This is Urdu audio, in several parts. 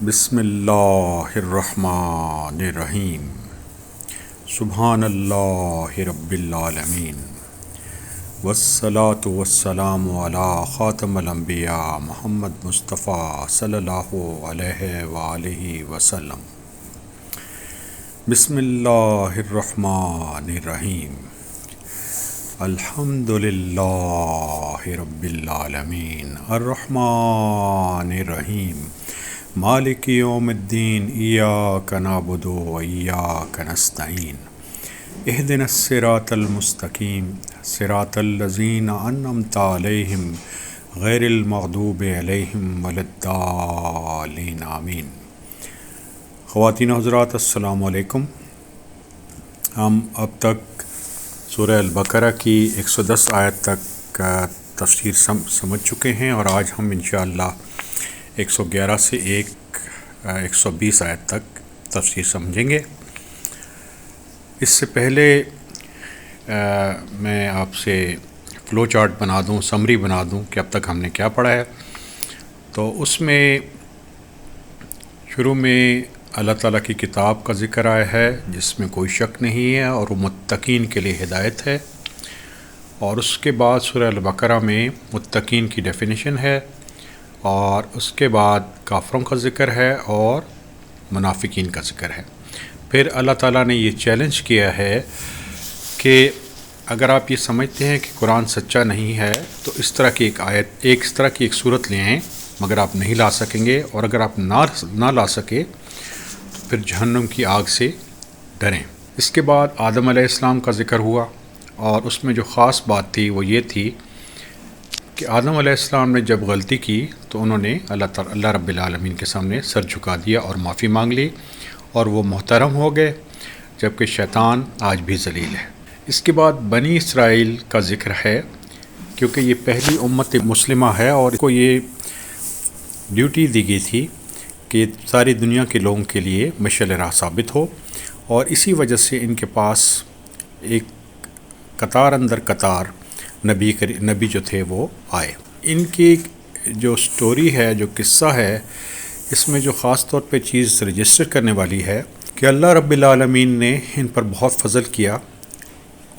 بسم اللہ الرحمن الرحیم سبحان اللہ رب العالمین والصلاة والسلام علی خاتم الانبیاء محمد مصطفیٰ صلی اللہ علیہ وآلہ وسلم۔ بسم اللہ الرحمن الرحیم الحمد للہ رب العالمین الرحمن الرحیم مالک یوم الدین ایاک نعبد و ایاک نستعین اہدنا الصراط المستقیم صراط الذین انعمت علیہم غیر المغضوب علیہم ولا الضالین آمین۔ خواتین و حضرات السلام علیکم۔ ہم اب تک سورہ البقرہ کی 110 آیت تک تفسیر سمجھ چکے ہیں، اور آج ہم انشاءاللہ 111 سے 120 آیت تک تفسیر سمجھیں گے۔ اس سے پہلے میں آپ سے فلو چارٹ بنا دوں، سمری بنا دوں کہ اب تک ہم نے کیا پڑھا ہے۔ تو اس میں شروع میں اللہ تعالیٰ کی کتاب کا ذکر آیا ہے جس میں کوئی شک نہیں ہے اور وہ متقین کے لیے ہدایت ہے، اور اس کے بعد سورہ البقرہ میں متقین کی ڈیفینیشن ہے، اور اس کے بعد کافروں کا ذکر ہے اور منافقین کا ذکر ہے۔ پھر اللہ تعالیٰ نے یہ چیلنج کیا ہے کہ اگر آپ یہ سمجھتے ہیں کہ قرآن سچا نہیں ہے تو اس طرح کی ایک صورت لے آئیں، مگر آپ نہیں لا سکیں گے، اور اگر آپ نہ لا سکے تو پھر جہنم کی آگ سے ڈریں۔ اس کے بعد آدم علیہ السلام کا ذکر ہوا، اور اس میں جو خاص بات تھی وہ یہ تھی کہ آدم علیہ السلام نے جب غلطی کی تو انہوں نے اللہ رب العالمین کے سامنے سر جھکا دیا اور معافی مانگ لی، اور وہ محترم ہو گئے، جبکہ شیطان آج بھی ذلیل ہے۔ اس کے بعد بنی اسرائیل کا ذکر ہے، کیونکہ یہ پہلی امت مسلمہ ہے اور اس کو یہ ڈیوٹی دی گئی تھی کہ ساری دنیا کے لوگوں کے لیے مشعل راہ ثابت ہو، اور اسی وجہ سے ان کے پاس ایک قطار اندر قطار نبی جو تھے وہ آئے۔ ان کی جو سٹوری ہے، جو قصہ ہے، اس میں جو خاص طور پہ چیز رجسٹر کرنے والی ہے کہ اللہ رب العالمین نے ان پر بہت فضل کیا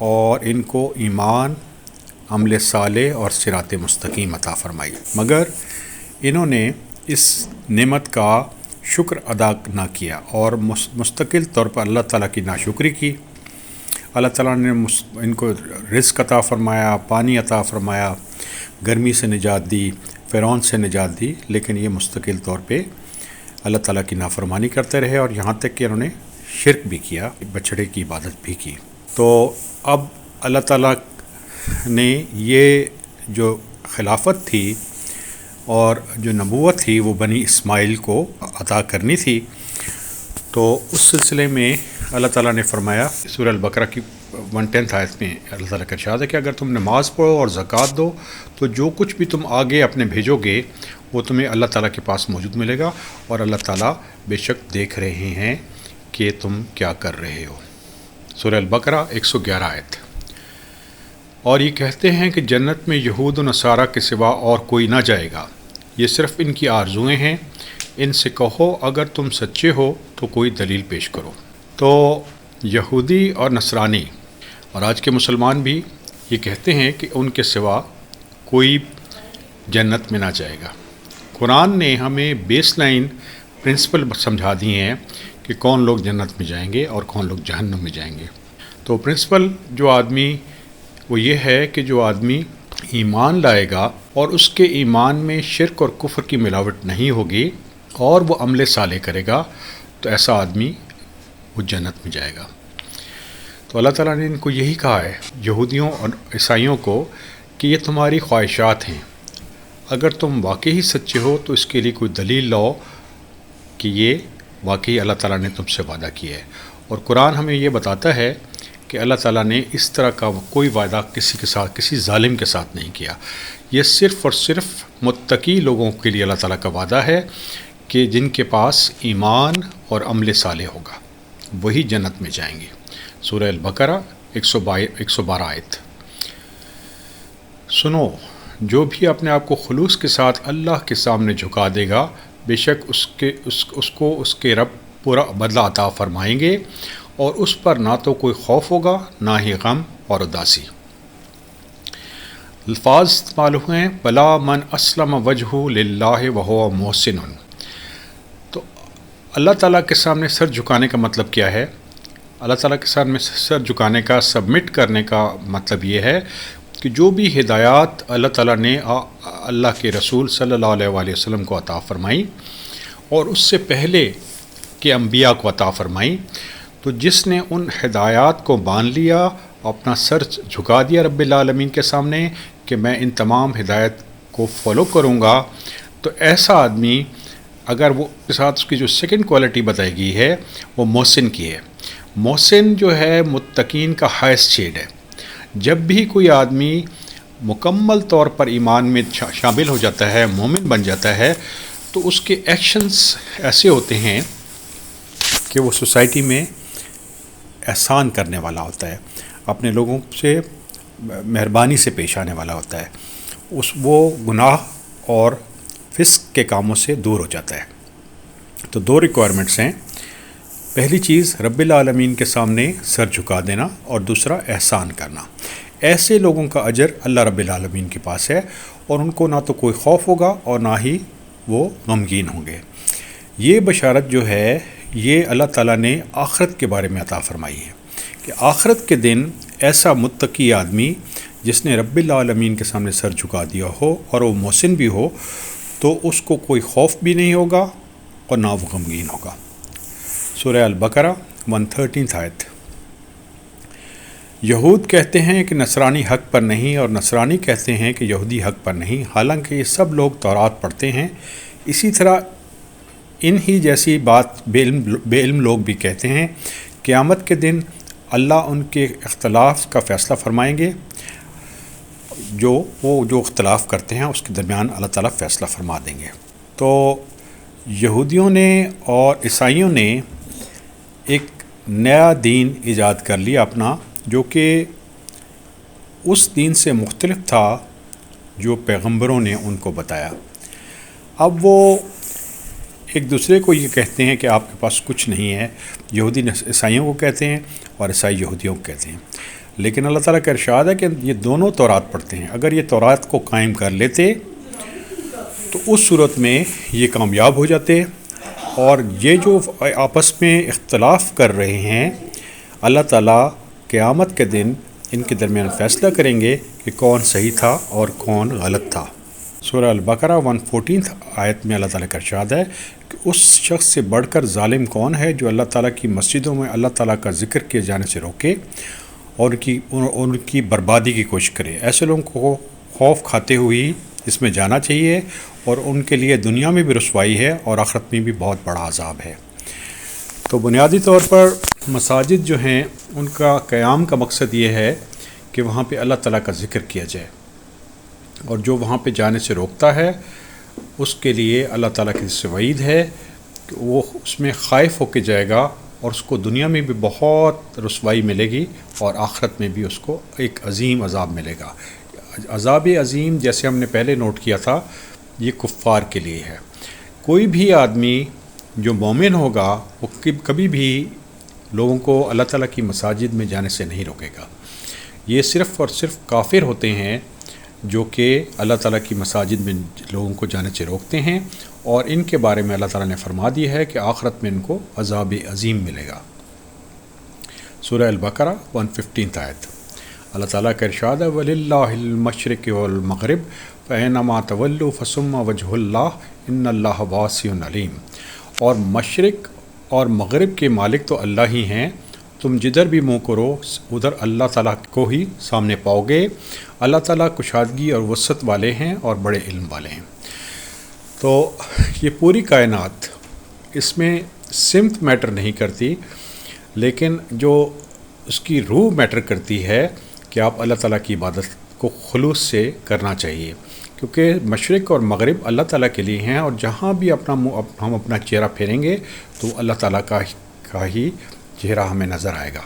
اور ان کو ایمان، عمل صالح اور صراط مستقیم عطا فرمائی، مگر انہوں نے اس نعمت کا شکر ادا نہ کیا اور مستقل طور پر اللہ تعالیٰ کی ناشکری کی۔ اللہ تعالیٰ نے ان کو رزق عطا فرمایا، پانی عطا فرمایا، گرمی سے نجات دی، فرعون سے نجات دی، لیکن یہ مستقل طور پہ اللہ تعالیٰ کی نافرمانی کرتے رہے، اور یہاں تک کہ انہوں نے شرک بھی کیا، بچھڑے کی عبادت بھی کی۔ تو اب اللہ تعالیٰ نے یہ جو خلافت تھی اور جو نبوت تھی وہ بنی اسماعیل کو عطا کرنی تھی، تو اس سلسلے میں اللہ تعالیٰ نے فرمایا سورہ البقرہ کی 110 آیت میں اللہ تعالیٰ کا ارشاد ہے کہ اگر تم نماز پڑھو اور زکوٰۃ دو تو جو کچھ بھی تم آگے اپنے بھیجو گے وہ تمہیں اللہ تعالیٰ کے پاس موجود ملے گا، اور اللہ تعالیٰ بے شک دیکھ رہے ہیں کہ تم کیا کر رہے ہو۔ سورہ البقرہ 111 آیت۔ اور یہ کہتے ہیں کہ جنت میں یہود و نصارہ کے سوا اور کوئی نہ جائے گا، یہ صرف ان کی آرزوئیں ہیں، ان سے کہو اگر تم سچے ہو تو کوئی دلیل پیش کرو۔ تو یہودی اور نصرانی اور آج کے مسلمان بھی یہ کہتے ہیں کہ ان کے سوا کوئی جنت میں نہ جائے گا۔ قرآن نے ہمیں بیس لائن پرنسپل سمجھا دی ہیں کہ کون لوگ جنت میں جائیں گے اور کون لوگ جہنم میں جائیں گے۔ تو پرنسپل جو آدمی وہ یہ ہے کہ جو آدمی ایمان لائے گا اور اس کے ایمان میں شرک اور کفر کی ملاوٹ نہیں ہوگی اور وہ عمل صالح کرے گا، تو ایسا آدمی وہ جنت میں جائے گا۔ تو اللہ تعالیٰ نے ان کو یہی کہا ہے، یہودیوں اور عیسائیوں کو، کہ یہ تمہاری خواہشات ہیں، اگر تم واقعی سچے ہو تو اس کے لیے کوئی دلیل لاؤ کہ یہ واقعی اللہ تعالیٰ نے تم سے وعدہ کیا ہے۔ اور قرآن ہمیں یہ بتاتا ہے کہ اللہ تعالیٰ نے اس طرح کا کوئی وعدہ کسی کے ساتھ، کسی ظالم کے ساتھ نہیں کیا۔ یہ صرف اور صرف متقی لوگوں کے لیے اللہ تعالیٰ کا وعدہ ہے کہ جن کے پاس ایمان اور عمل صالح ہوگا وہی جنت میں جائیں گے۔ سورہ البقرہ 112 آیت۔ سنو، جو بھی اپنے آپ کو خلوص کے ساتھ اللہ کے سامنے جھکا دے گا بے شک اس کو اس کے رب پورا بدلہ عطا فرمائیں گے، اور اس پر نہ تو کوئی خوف ہوگا نہ ہی غم اور اداسی۔ الفاظ استعمال ہوئے ہیں بلا من اسلم وجہ للہ وہو محسن۔ تو اللہ تعالیٰ کے سامنے سر جھکانے کا مطلب کیا ہے؟ اللہ تعالیٰ کے سامنے سر جھکانے کا، سبمٹ کرنے کا مطلب یہ ہے کہ جو بھی ہدایات اللہ تعالیٰ نے اللہ کے رسول صلی اللہ علیہ وآلہ وسلم کو عطا فرمائی اور اس سے پہلے کے انبیاء کو عطا فرمائی، تو جس نے ان ہدایات کو مان لیا، اپنا سر جھکا دیا رب العالمین کے سامنے کہ میں ان تمام ہدایت کو فالو کروں گا، تو ایسا آدمی اگر وہ کے ساتھ اس کی جو سیکنڈ کوالٹی بتائی گئی ہے وہ محسن کی ہے۔ محسن جو ہے متقین کا ہائیسٹ شیڈ ہے۔ جب بھی کوئی آدمی مکمل طور پر ایمان میں شامل ہو جاتا ہے، مومن بن جاتا ہے، تو اس کے ایکشنز ایسے ہوتے ہیں کہ وہ سوسائٹی میں احسان کرنے والا ہوتا ہے، اپنے لوگوں سے مہربانی سے پیش آنے والا ہوتا ہے، وہ گناہ اور فسق کے کاموں سے دور ہو جاتا ہے۔ تو دو ریکوائرمنٹس ہیں، پہلی چیز رب العالمین کے سامنے سر جھکا دینا، اور دوسرا احسان کرنا۔ ایسے لوگوں کا اجر اللہ رب العالمین کے پاس ہے، اور ان کو نہ تو کوئی خوف ہوگا اور نہ ہی وہ غمگین ہوں گے۔ یہ بشارت جو ہے یہ اللہ تعالیٰ نے آخرت کے بارے میں عطا فرمائی ہے کہ آخرت کے دن ایسا متقی آدمی جس نے رب العالمین کے سامنے سر جھکا دیا ہو اور وہ محسن بھی ہو، تو اس کو کوئی خوف بھی نہیں ہوگا اور نہ وہ غمگین ہوگا۔ سورہ البقرہ 113 آیت۔ یہود کہتے ہیں کہ نصرانی حق پر نہیں، اور نصرانی کہتے ہیں کہ یہودی حق پر نہیں، حالانکہ یہ سب لوگ تورات پڑھتے ہیں۔ اسی طرح ان ہی جیسی بات بے علم لوگ بھی کہتے ہیں، قیامت کے دن اللہ ان کے اختلاف کا فیصلہ فرمائیں گے، جو اختلاف کرتے ہیں اس کے درمیان اللہ تعالیٰ فیصلہ فرما دیں گے۔ تو یہودیوں نے اور عیسائیوں نے ایک نیا دین ایجاد کر لیا اپنا، جو کہ اس دین سے مختلف تھا جو پیغمبروں نے ان کو بتایا۔ اب وہ ایک دوسرے کو یہ کہتے ہیں کہ آپ کے پاس کچھ نہیں ہے، یہودی عیسائیوں کو کہتے ہیں اور عیسائی یہودیوں کو کہتے ہیں، لیکن اللہ تعالیٰ کا ارشاد ہے کہ یہ دونوں تورات پڑھتے ہیں۔ اگر یہ تورات کو قائم کر لیتے تو اس صورت میں یہ کامیاب ہو جاتے، اور یہ جو آپس میں اختلاف کر رہے ہیں، اللہ تعالیٰ قیامت کے دن ان کے درمیان فیصلہ کریں گے کہ کون صحیح تھا اور کون غلط تھا۔ سورہ البقرہ 114 آیت میں اللہ تعالیٰ کا ارشاد ہے کہ اس شخص سے بڑھ کر ظالم کون ہے جو اللہ تعالیٰ کی مسجدوں میں اللہ تعالیٰ کا ذکر کیے جانے سے روکے اور ان کی بربادی کی کوشش کرے۔ ایسے لوگوں کو خوف کھاتے ہوئی اس میں جانا چاہیے، اور ان کے لیے دنیا میں بھی رسوائی ہے اور آخرت میں بھی بہت بڑا عذاب ہے۔ تو بنیادی طور پر مساجد جو ہیں ان کا قیام کا مقصد یہ ہے کہ وہاں پہ اللہ تعالیٰ کا ذکر کیا جائے، اور جو وہاں پہ جانے سے روکتا ہے اس کے لیے اللہ تعالیٰ کی سے وعید ہے کہ وہ اس میں خائف ہو کے جائے گا، اور اس کو دنیا میں بھی بہت رسوائی ملے گی اور آخرت میں بھی اس کو ایک عظیم عذاب ملے گا۔ عذاب عظیم جیسے ہم نے پہلے نوٹ کیا تھا، یہ کفار کے لیے ہے۔ کوئی بھی آدمی جو مومن ہوگا وہ کبھی بھی لوگوں کو اللہ تعالیٰ کی مساجد میں جانے سے نہیں روکے گا۔ یہ صرف اور صرف کافر ہوتے ہیں جو کہ اللہ تعالیٰ کی مساجد میں لوگوں کو جانے سے روکتے ہیں، اور ان کے بارے میں اللہ تعالیٰ نے فرما دیا ہے کہ آخرت میں ان کو عذاب عظیم ملے گا۔ سورہ البقرہ 115 آیت۔ اللہ تعالیٰ کا ارشاد ہے وَلِلَّهِ الْمَشْرِقِ وَالْمَغْرِبِ فَأَيْنَمَا تَوَلُّوا فَثُمَّ وَجْهُ اللَّهِ إِنَّ اللَّهَ وَاسِعٌ عَلِيمٌ۔ اور مشرق اور مغرب کے مالک تو اللہ ہی ہیں، تم جدھر بھی منہ کرو ادھر اللہ تعالیٰ کو ہی سامنے پاؤ گے۔ اللہ تعالیٰ کشادگی اور وسعت والے ہیں اور بڑے علم والے ہیں۔ تو یہ پوری کائنات، اس میں سمت میٹر نہیں کرتی، لیکن جو اس کی روح میٹر کرتی ہے کہ آپ اللہ تعالیٰ کی عبادت کو خلوص سے کرنا چاہیے، کیونکہ مشرق اور مغرب اللہ تعالیٰ کے لیے ہیں، اور جہاں بھی ہم اپنا چہرہ پھیریں گے تو اللہ تعالیٰ کا ہی چہرہ ہمیں نظر آئے گا۔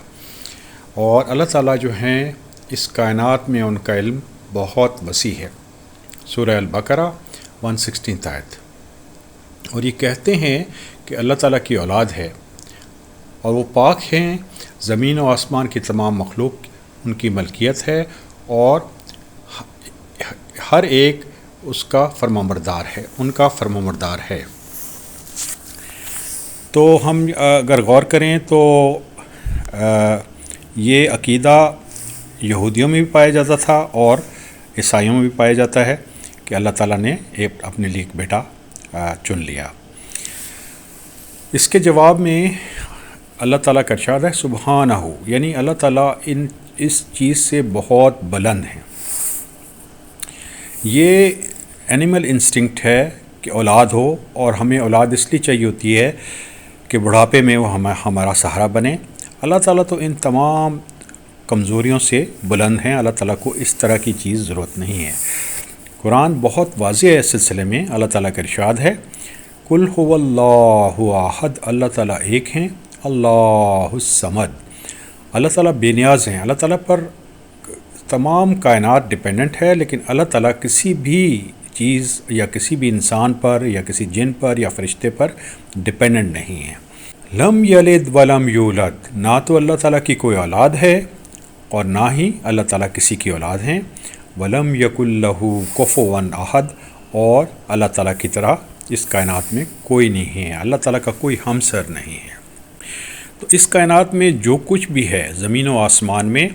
اور اللہ تعالیٰ جو ہیں اس کائنات میں ان کا علم بہت وسیع ہے۔ سورہ البقرہ 116 آیت۔ اور یہ کہتے ہیں کہ اللہ تعالیٰ کی اولاد ہے اور وہ پاک ہیں، زمین و آسمان کی تمام مخلوق ان کی ملکیت ہے اور ہر ایک اس کا فرمانبردار ہے، ان کا فرمانبردار ہے۔ تو ہم اگر غور کریں تو یہ عقیدہ یہودیوں میں بھی پایا جاتا تھا اور عیسائیوں میں بھی پایا جاتا ہے کہ اللہ تعالیٰ نے اپنے لیے ایک بیٹا چن لیا۔ اس کے جواب میں اللہ تعالیٰ کا ارشاد ہے سبحانہ، یعنی اللہ تعالیٰ اس چیز سے بہت بلند ہیں۔ یہ اینیمل انسٹنکٹ ہے کہ اولاد ہو، اور ہمیں اولاد اس لیے چاہیے ہوتی ہے کہ بڑھاپے میں وہ ہمارا سہارا بنے۔ اللہ تعالیٰ تو ان تمام کمزوریوں سے بلند ہیں، اللہ تعالیٰ کو اس طرح کی چیز ضرورت نہیں ہے۔ قرآن بہت واضح ہے اس سلسلے میں، اللہ تعالیٰ کا ارشاد ہے قل هو اللہ احد، اللہ تعالیٰ ایک ہیں، اللہ الصمد، اللہ تعالیٰ بے نیاز ہیں۔ اللہ تعالیٰ پر تمام کائنات ڈیپینڈنٹ ہے، لیکن اللہ تعالیٰ کسی بھی چیز یا کسی بھی انسان پر یا کسی جن پر یا فرشتے پر ڈیپینڈنٹ نہیں ہے۔ لم یلد ولم یولد، نہ تو اللہ تعالیٰ کی کوئی اولاد ہے اور نہ ہی اللہ تعالیٰ کسی کی اولاد ہیں۔ ولم یکن لہ کفوا احد، اور اللہ تعالیٰ کی طرح اس کائنات میں کوئی نہیں ہے، اللہ تعالیٰ کا کوئی ہمسر نہیں ہے۔ تو اس کائنات میں جو کچھ بھی ہے زمین و آسمان میں،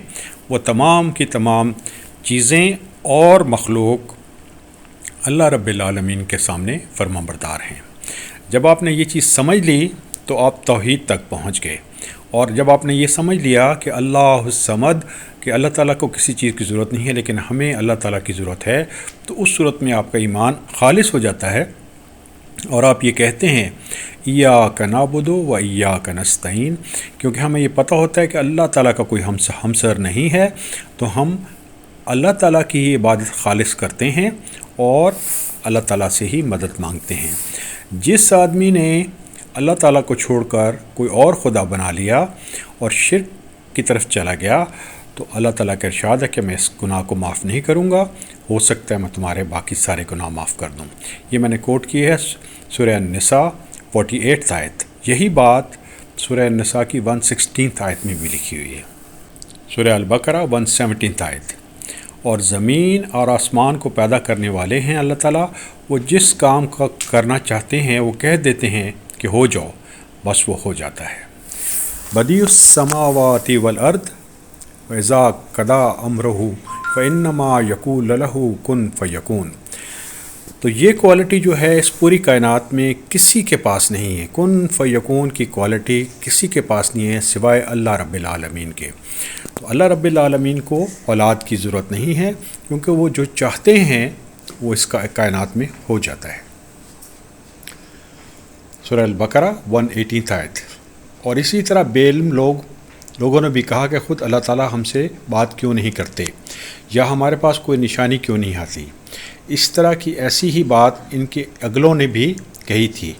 وہ تمام کی تمام چیزیں اور مخلوق اللہ رب العالمین کے سامنے فرمانبردار ہیں۔ جب آپ نے یہ چیز سمجھ لی تو آپ توحید تک پہنچ گئے، اور جب آپ نے یہ سمجھ لیا کہ اللہ الصمد، کہ اللہ تعالیٰ کو کسی چیز کی ضرورت نہیں ہے لیکن ہمیں اللہ تعالیٰ کی ضرورت ہے، تو اس صورت میں آپ کا ایمان خالص ہو جاتا ہے اور آپ یہ کہتے ہیں ایاک نعبد و ایاک نستعین، کیونکہ ہمیں یہ پتہ ہوتا ہے کہ اللہ تعالیٰ کا کوئی ہمسر نہیں ہے، تو ہم اللہ تعالیٰ کی ہی عبادت خالص کرتے ہیں اور اللہ تعالیٰ سے ہی مدد مانگتے ہیں۔ جس آدمی نے اللہ تعالیٰ کو چھوڑ کر کوئی اور خدا بنا لیا اور شرک کی طرف چلا گیا، تو اللہ تعالیٰ کا ارشاد ہے کہ میں اس گناہ کو معاف نہیں کروں گا، ہو سکتا ہے میں تمہارے باقی سارے گناہ معاف کر دوں۔ یہ میں نے کوٹ کی ہے سورہ النساء 48 آیت۔ یہی بات سورہ النساء کی 116 آیت میں بھی لکھی ہوئی ہے، سورہ البقرہ 117 آیت۔ اور زمین اور آسمان کو پیدا کرنے والے ہیں اللہ تعالیٰ، وہ جس کام کا کرنا چاہتے ہیں وہ کہہ دیتے ہیں کہ ہو جاؤ، بس وہ ہو جاتا ہے۔ بدیع السماوات والارض وَإِذَا قَضَىٰ أَمْرَهُ فَإِنَّمَا يَقُولُ لَهُ كُن فَيَكُونُ۔ تو یہ کوالٹی جو ہے اس پوری کائنات میں کسی کے پاس نہیں ہے، کن فیکون کی کوالٹی کسی کے پاس نہیں ہے سوائے اللہ رب العالمین کے۔ تو اللہ رب العالمین کو اولاد کی ضرورت نہیں ہے، کیونکہ وہ جو چاہتے ہیں وہ اس کائنات میں ہو جاتا ہے۔ سورہ البقرہ 118 آیت۔ اور اسی طرح بے علم لوگوں نے بھی کہا کہ خود اللہ تعالیٰ ہم سے بات کیوں نہیں کرتے، یا ہمارے پاس کوئی نشانی کیوں نہیں آتی۔ اس طرح کی ایسی ہی بات ان کے اگلوں نے بھی کہی تھی،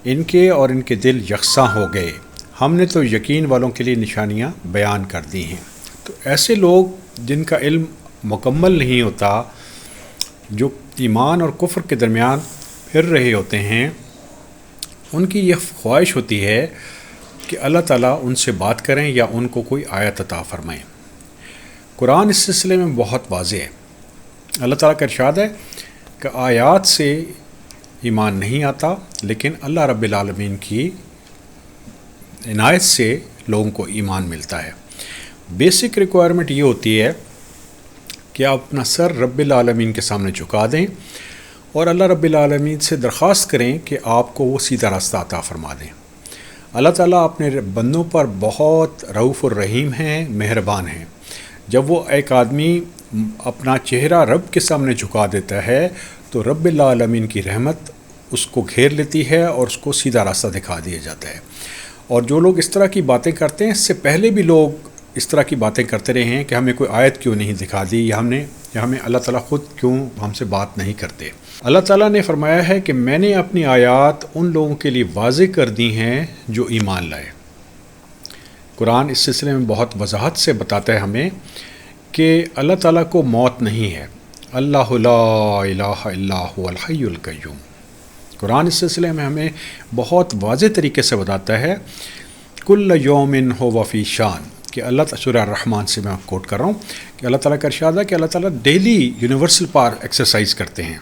ان کے اور ان کے دل یکساں ہو گئے، ہم نے تو یقین والوں کے لیے نشانیاں بیان کر دی ہیں۔ تو ایسے لوگ جن کا علم مکمل نہیں ہوتا، جو ایمان اور کفر کے درمیان پھر رہے ہوتے ہیں، ان کی یہ خواہش ہوتی ہے کہ اللہ تعالیٰ ان سے بات کریں یا ان کو کوئی آیت عطا فرمائیں۔ قرآن اس سلسلے میں بہت واضح ہے۔ اللہ تعالیٰ کا ارشاد ہے کہ آیات سے ایمان نہیں آتا، لیکن اللہ رب العالمین کی عنایت سے لوگوں کو ایمان ملتا ہے۔ بیسک ریکوائرمنٹ یہ ہوتی ہے کہ آپ اپنا سر رب العالمین کے سامنے جھکا دیں اور اللہ رب العالمین سے درخواست کریں کہ آپ کو وہ سیدھا راستہ عطا فرما دیں۔ اللہ تعالیٰ اپنے بندوں پر بہت رؤوف الرحیم ہیں، مہربان ہیں۔ جب وہ ایک آدمی اپنا چہرہ رب کے سامنے جھکا دیتا ہے تو رب العالمین کی رحمت اس کو گھیر لیتی ہے اور اس کو سیدھا راستہ دکھا دیا جاتا ہے۔ اور جو لوگ اس طرح کی باتیں کرتے ہیں، اس سے پہلے بھی لوگ اس طرح کی باتیں کرتے رہے ہیں کہ ہمیں کوئی آیت کیوں نہیں دکھا دی، یا ہمیں اللہ تعالیٰ خود کیوں ہم سے بات نہیں کرتے۔ اللہ تعالیٰ نے فرمایا ہے کہ میں نے اپنی آیات ان لوگوں کے لیے واضح کر دی ہیں جو ایمان لائے۔ قرآن اس سلسلے میں بہت وضاحت سے بتاتا ہے ہمیں کہ اللہ تعالیٰ کو موت نہیں ہے۔ اللہ لا الہ الا هو الحی القیوم، قرآن اس سلسلے میں ہمیں بہت واضح طریقے سے بتاتا ہے کل یومن ہو وفی شان، کہ اللہ سورہ الرحمن سے میں کوٹ کر رہا ہوں کہ اللہ تعالیٰ کا ارشاد ہے کہ اللہ تعالیٰ ڈیلی یونیورسل پار ایکسرسائز کرتے ہیں،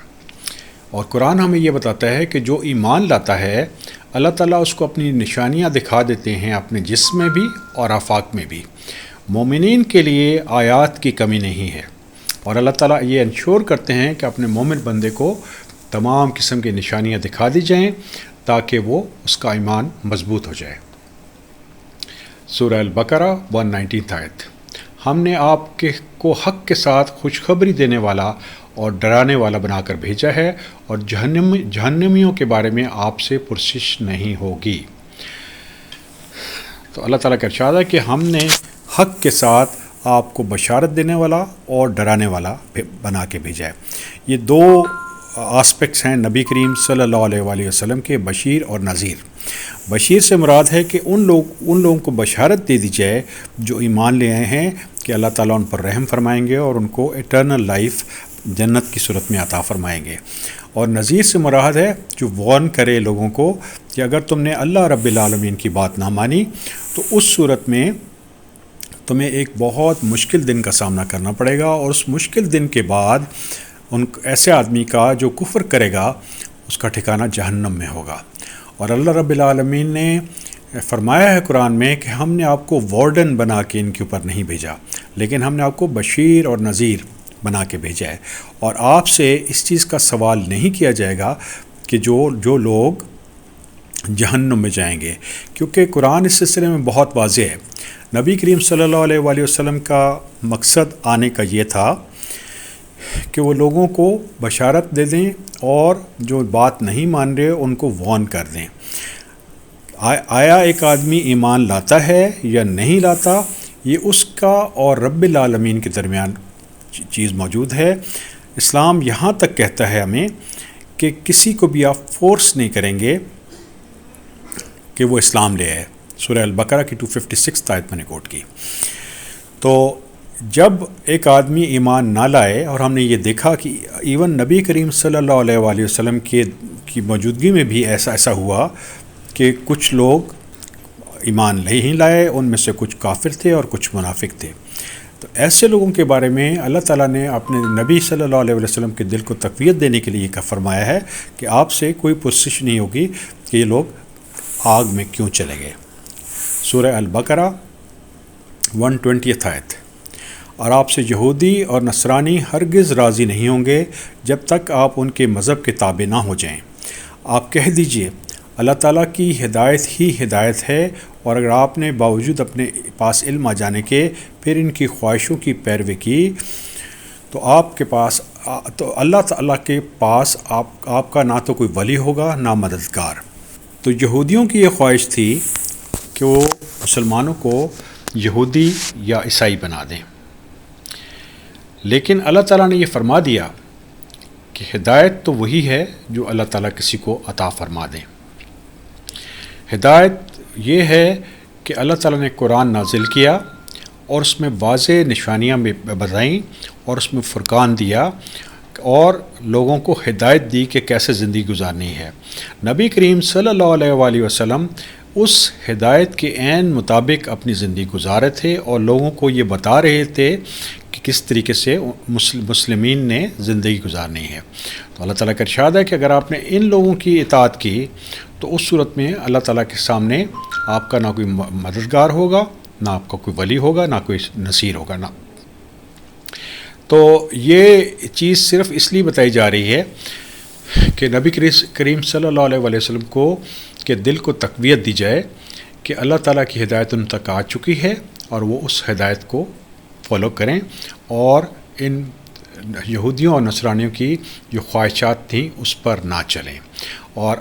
اور قرآن ہمیں یہ بتاتا ہے کہ جو ایمان لاتا ہے اللہ تعالیٰ اس کو اپنی نشانیاں دکھا دیتے ہیں اپنے جسم میں بھی اور آفاق میں بھی۔ مومنین کے لیے آیات کی کمی نہیں ہے، اور اللہ تعالیٰ یہ انشور کرتے ہیں کہ اپنے مومن بندے کو تمام قسم کی نشانیاں دکھا دی جائیں تاکہ وہ اس کا ایمان مضبوط ہو جائے۔ سورہ البقرہ 119 آیت۔ ہم نے آپ کو حق کے ساتھ خوشخبری دینے والا اور ڈرانے والا بنا کر بھیجا ہے، اور جہنمیوں کے بارے میں آپ سے پرسش نہیں ہوگی۔ تو اللہ تعالیٰ کا ارشاد ہے کہ ہم نے حق کے ساتھ آپ کو بشارت دینے والا اور ڈرانے والا بنا کے بھیجا ہے۔ یہ دو آسپیکٹس ہیں نبی کریم صلی اللہ علیہ وآلہ وسلم کے، بشیر اور نذیر۔ بشیر سے مراد ہے کہ ان لوگوں کو بشارت دے دی جائے جو ایمان لے آئے ہیں کہ اللہ تعالیٰ ان پر رحم فرمائیں گے اور ان کو ایٹرنل لائف جنت کی صورت میں عطا فرمائیں گے، اور نذیر سے مراد ہے جو وارن کرے لوگوں کو کہ اگر تم نے اللہ رب العالمین کی بات نہ مانی تو اس صورت میں تمہیں ایک بہت مشکل دن کا سامنا کرنا پڑے گا، اور اس مشکل دن کے بعد ایسے آدمی کا جو کفر کرے گا اس کا ٹھکانہ جہنم میں ہوگا۔ اور اللہ رب العالمین نے فرمایا ہے قرآن میں کہ ہم نے آپ کو وارڈن بنا کے ان کے اوپر نہیں بھیجا، لیکن ہم نے آپ کو بشیر اور نذیر بنا کے بھیجا ہے، اور آپ سے اس چیز کا سوال نہیں کیا جائے گا کہ جو لوگ جہنم میں جائیں گے، کیونکہ قرآن اس سلسلے میں بہت واضح ہے۔ نبی کریم صلی اللہ علیہ وآلہ وسلم کا مقصد آنے کا یہ تھا کہ وہ لوگوں کو بشارت دے دیں اور جو بات نہیں مان رہے ان کو وارن کر دیں۔ آیا ایک آدمی ایمان لاتا ہے یا نہیں لاتا، یہ اس کا اور رب العالمین کے درمیان چیز موجود ہے۔ اسلام یہاں تک کہتا ہے ہمیں کہ کسی کو بھی آپ فورس نہیں کریں گے کہ وہ اسلام لے آئے۔ سورہ البقرہ کی 256 آیت میں نے کوٹ کی۔ تو جب ایک آدمی ایمان نہ لائے، اور ہم نے یہ دیکھا کہ ایون نبی کریم صلی اللہ علیہ وآلہ وسلم کی موجودگی میں بھی ایسا ہوا کہ کچھ لوگ ایمان نہیں لائے، ان میں سے کچھ کافر تھے اور کچھ منافق تھے۔ تو ایسے لوگوں کے بارے میں اللہ تعالیٰ نے اپنے نبی صلی اللہ علیہ وسلم کے دل کو تقویت دینے کے لیے فرمایا ہے کہ آپ سے کوئی پرسش نہیں ہوگی کہ یہ لوگ آگ میں کیوں چلے گئے۔ سورہ البقرہ 120 آیت۔ اور آپ سے یہودی اور نصرانی ہرگز راضی نہیں ہوں گے جب تک آپ ان کے مذہب کے تابع نہ ہو جائیں۔ آپ کہہ دیجئے اللہ تعالیٰ کی ہدایت ہی ہدایت ہے، اور اگر آپ نے باوجود اپنے پاس علم آ جانے کے پھر ان کی خواہشوں کی پیروی کی تو آپ کے پاس تو اللہ تعالیٰ کے پاس آپ کا نہ تو کوئی ولی ہوگا نہ مددگار۔ تو یہودیوں کی یہ خواہش تھی کہ وہ مسلمانوں کو یہودی یا عیسائی بنا دیں، لیکن اللہ تعالیٰ نے یہ فرما دیا کہ ہدایت تو وہی ہے جو اللہ تعالیٰ کسی کو عطا فرما دیں۔ ہدایت یہ ہے کہ اللہ تعالیٰ نے قرآن نازل کیا اور اس میں واضح نشانیاں بتائیں اور اس میں فرقان دیا اور لوگوں کو ہدایت دی کہ کیسے زندگی گزارنی ہے۔ نبی کریم صلی اللہ علیہ وآلہ وسلم اس ہدایت کے عین مطابق اپنی زندگی گزارے تھے اور لوگوں کو یہ بتا رہے تھے کہ کس طریقے سے مسلمین نے زندگی گزارنی ہے۔ تو اللہ تعالیٰ کا ارشاد ہے کہ اگر آپ نے ان لوگوں کی اطاعت کی تو اس صورت میں اللہ تعالیٰ کے سامنے آپ کا نہ کوئی مددگار ہوگا، نہ آپ کا کوئی ولی ہوگا، نہ کوئی نصیر ہوگا۔ نہ تو یہ چیز صرف اس لیے بتائی جا رہی ہے کہ نبی کریم صلی اللہ علیہ وآلہ وسلم کو کہ دل کو تقویت دی جائے کہ اللہ تعالیٰ کی ہدایت ان تک آ چکی ہے اور وہ اس ہدایت کو فالو کریں اور ان یہودیوں اور نصرانیوں کی جو خواہشات تھیں اس پر نہ چلیں۔ اور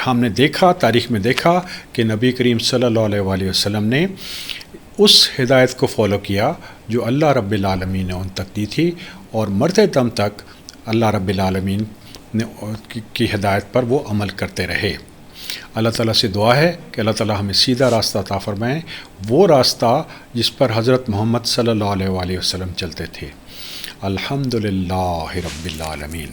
ہم نے دیکھا، تاریخ میں دیکھا کہ نبی کریم صلی اللہ علیہ وآلہ وسلم نے اس ہدایت کو فالو کیا جو اللہ رب العالمین نے ان تک دی تھی، اور مرتے دم تک اللہ رب العالمین نے کی ہدایت پر وہ عمل کرتے رہے۔ اللہ تعالیٰ سے دعا ہے کہ اللہ تعالیٰ ہمیں سیدھا راستہ عطا فرمائیں، وہ راستہ جس پر حضرت محمد صلی اللہ علیہ وآلہ وسلم چلتے تھے۔ الحمدللہ رب العالمین۔